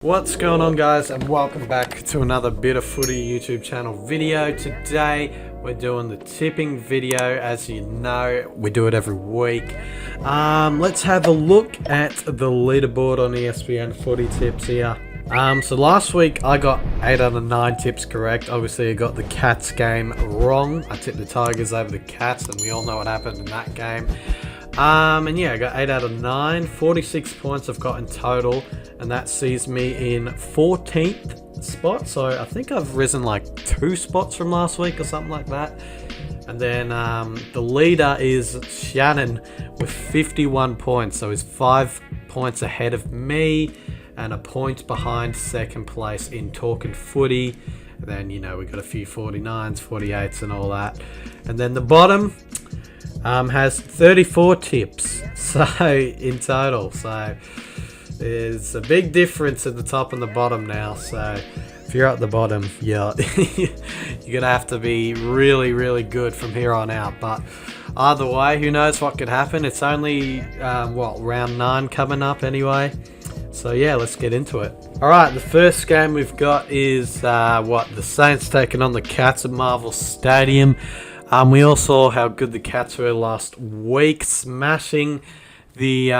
What's going on, guys, and welcome back to another Bit of Footy YouTube channel video. Today we're doing the tipping video. As you know, we do it every week. Let's have a look at the leaderboard on ESPN Footy tips here. So last week I got 8 out of 9 tips correct. Obviously I got the Cats game wrong. I tipped the Tigers over the Cats, and we all know what happened in that game. And yeah, I got 8 out of 9, 46 points I've got in total, and that sees me in 14th spot. So I think I've risen like 2 spots from last week or something like that. And then the leader is Shannon with 51 points, so he's 5 points ahead of me and a point behind second place in Talking Footy. And then, you know, we got a few 49s, 48s and all that. And then the bottom has 34 tips so in total, so there's a big difference at the top and the bottom now. So if you're at the bottom, yeah, you're gonna have to be really good from here on out. But either way, who knows what could happen. It's only round 9 coming up anyway, so yeah, let's get into it. Alright, the first game we've got is the Saints taking on the Cats at Marvel Stadium. We all saw how good the Cats were last week, smashing the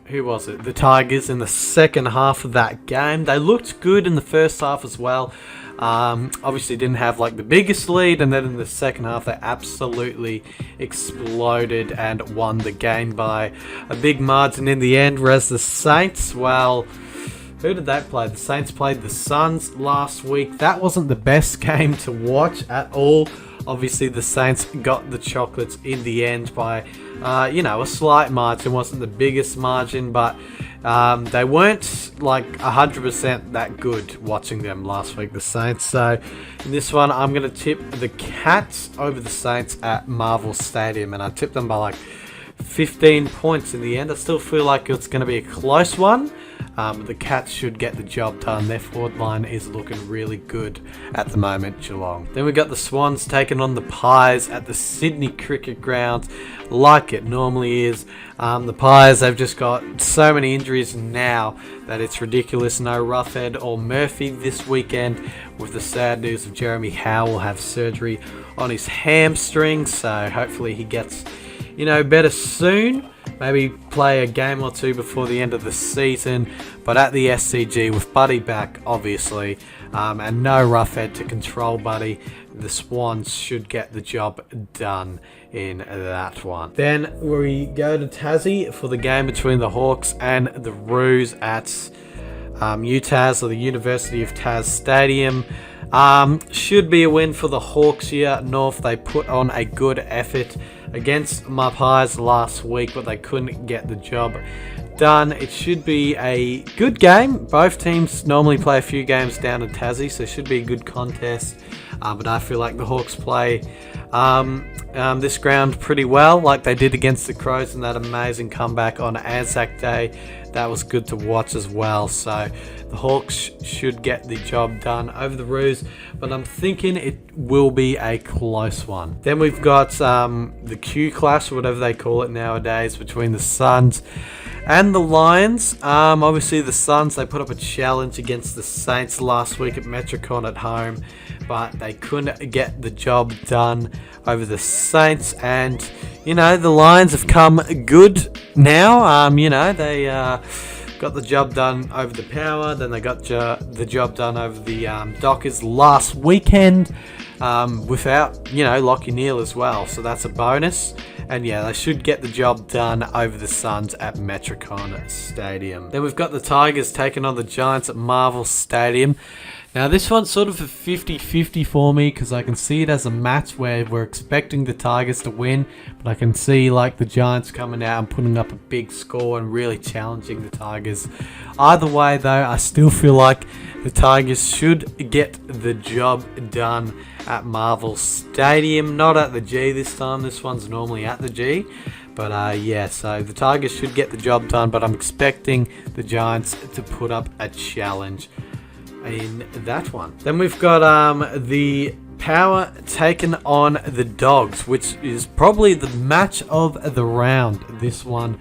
the Tigers in the second half of that game. They looked good in the first half as well. Obviously didn't have like the biggest lead, and then in the second half they absolutely exploded and won the game by a big margin in the end. Whereas the Saints, well, who did they play? The Saints played the Suns last week. That wasn't the best game to watch at all. Obviously, the Saints got the chocolates in the end by, a slight margin. Wasn't the biggest margin, but they weren't like 100% that good watching them last week, the Saints. So in this one, I'm going to tip the Cats over the Saints at Marvel Stadium, and I tipped them by like 15 points in the end. I still feel like it's going to be a close one. The Cats should get the job done. Their forward line is looking really good at the moment, Geelong. Then we got the Swans taking on the Pies at the Sydney Cricket Ground, like it normally is. The Pies, they've just got so many injuries now that it's ridiculous. No Roughhead or Murphy this weekend, with the sad news of Jeremy Howe will have surgery on his hamstring, so hopefully he gets better soon. Maybe play a game or two before the end of the season. But at the SCG, with Buddy back, obviously, and no Roughhead to control Buddy, the Swans should get the job done in that one. Then we go to Tassie for the game between the Hawks and the Roos at UTAS, or the University of Tas Stadium. Should be a win for the Hawks here at North. They put on a good effort against my Pies last week, but they couldn't get the job done. It should be a good game. Both teams normally play a few games down in Tassie, so it should be a good contest. But I feel like the Hawks play this ground pretty well, like they did against the Crows in that amazing comeback on Anzac Day. That was good to watch as well. So the Hawks should get the job done over the Roos, but I'm thinking it will be a close one. Then we've got the Q Clash, or whatever they call it nowadays, between the Suns and the Lions. Obviously the Suns, they put up a challenge against the Saints last week at Metricon at home, but they couldn't get the job done over the Saints. And the Lions have come good now. They got the job done over the Power, then they got the job done over the Dockers last weekend, without Lockie Neal as well, so that's a bonus. And yeah, they should get the job done over the Suns at Metricon Stadium. Then we've got the Tigers taking on the Giants at Marvel Stadium. Now this one's sort of a 50-50 for me, because I can see it as a match where we're expecting the Tigers to win, but I can see like the Giants coming out and putting up a big score and really challenging the Tigers. Either way though, I still feel like the Tigers should get the job done at Marvel Stadium. Not at the G this time. This one's normally at the G. But yeah, so the Tigers should get the job done, but I'm expecting the Giants to put up a challenge in that one. Then we've got the Power taken on the Dogs, which is probably the match of the round, this one.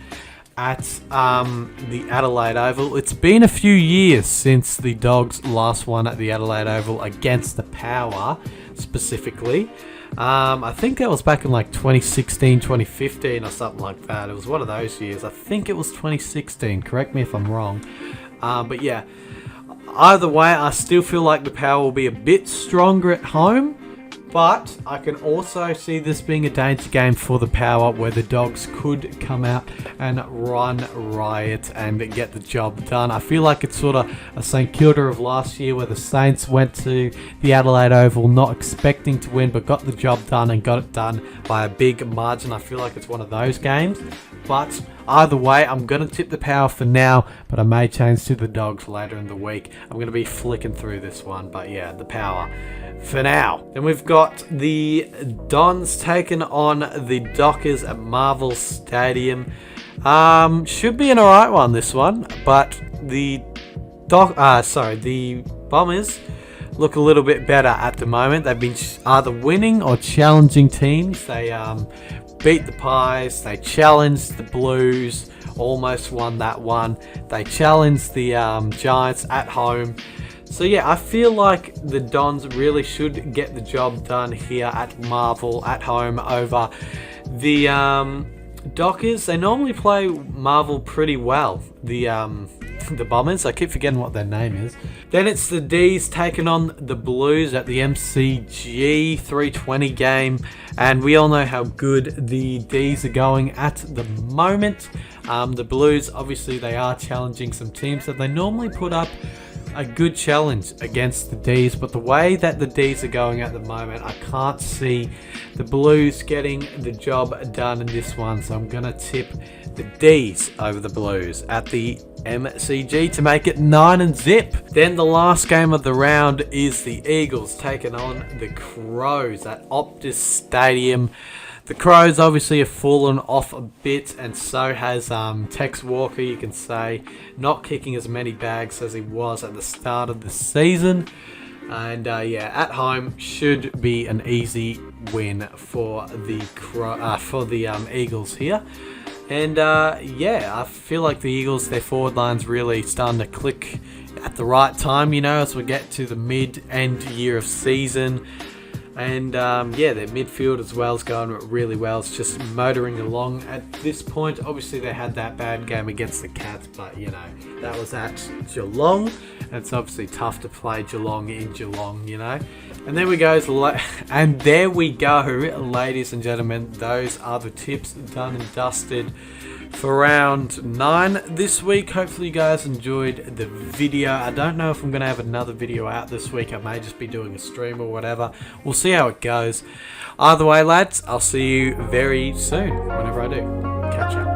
at the Adelaide Oval. It's been a few years since the Dogs last won at the Adelaide Oval against the Power, specifically. I think that was back in like 2016, 2015 or something like that. It was one of those years. I think it was 2016. Correct me if I'm wrong. But yeah, either way, I still feel like the Power will be a bit stronger at home. But I can also see this being a danger game for the Power, where the Dogs could come out and run riot and get the job done. I feel like it's sort of a St Kilda of last year, where the Saints went to the Adelaide Oval not expecting to win, but got the job done and got it done by a big margin. I feel like it's one of those games. But either way, I'm going to tip the Power for now, but I may change to the Dogs later in the week. I'm going to be flicking through this one, but yeah, the Power for now. Then we've got the Dons taking on the Dockers at Marvel Stadium. Should be an alright one, this one, but the Bombers look a little bit better at the moment. They've been either winning or challenging teams. They beat the Pies, they challenged the Blues, almost won that one. They challenged the Giants at home. So yeah, I feel like the Dons really should get the job done here at Marvel at home over the Dockers. They normally play Marvel pretty well. The Bombers, I keep forgetting what their name is. Then it's the D's taking on the Blues at the MCG 320 game, and we all know how good the D's are going at the moment. The Blues, obviously, they are challenging some teams that they normally put up a good challenge against the D's, but the way that the D's are going at the moment, I can't see the Blues getting the job done in this one, so I'm going to tip the D's over the Blues at the MCG to make it 9-0. Then the last game of the round is the Eagles taking on the Crows at Optus Stadium. The Crows obviously have fallen off a bit, and so has Tex Walker, you can say, not kicking as many bags as he was at the start of the season. And yeah, at home should be an easy win for the Eagles here. And yeah, I feel like the Eagles, their forward line's really starting to click at the right time, you know, as we get to the mid-end year of season. And yeah, their midfield as well is going really well. It's just motoring along at this point. Obviously, they had that bad game against the Cats, but you know, that was at Geelong. And it's obviously tough to play Geelong in Geelong, you know. And there we go, ladies and gentlemen. Those are the tips done and dusted for round 9 this week. Hopefully you guys enjoyed the video. I don't know if I'm going to have another video out this week. I may just be doing a stream or whatever. We'll see how it goes. Either way, lads, I'll see you very soon, whenever I do. Catch up.